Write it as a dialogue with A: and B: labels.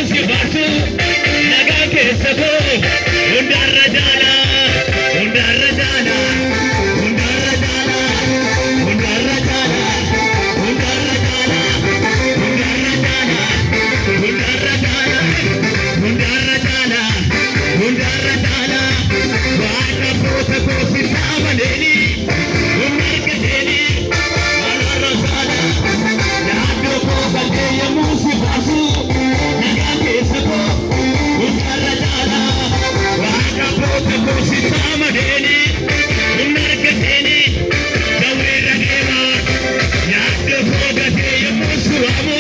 A: musi basu naga ke sabo undara jala undara jala undara jala undara jala undara jala undara jala undara jala undara jala undara jala vaaka pota ko sitavadeli unarke deli undara jala yaado ko badeya musi basu naga ke sabo undara jala vaaka pota ko sitavadeli unarke deli gawre rageva yaado ko badeya musi amu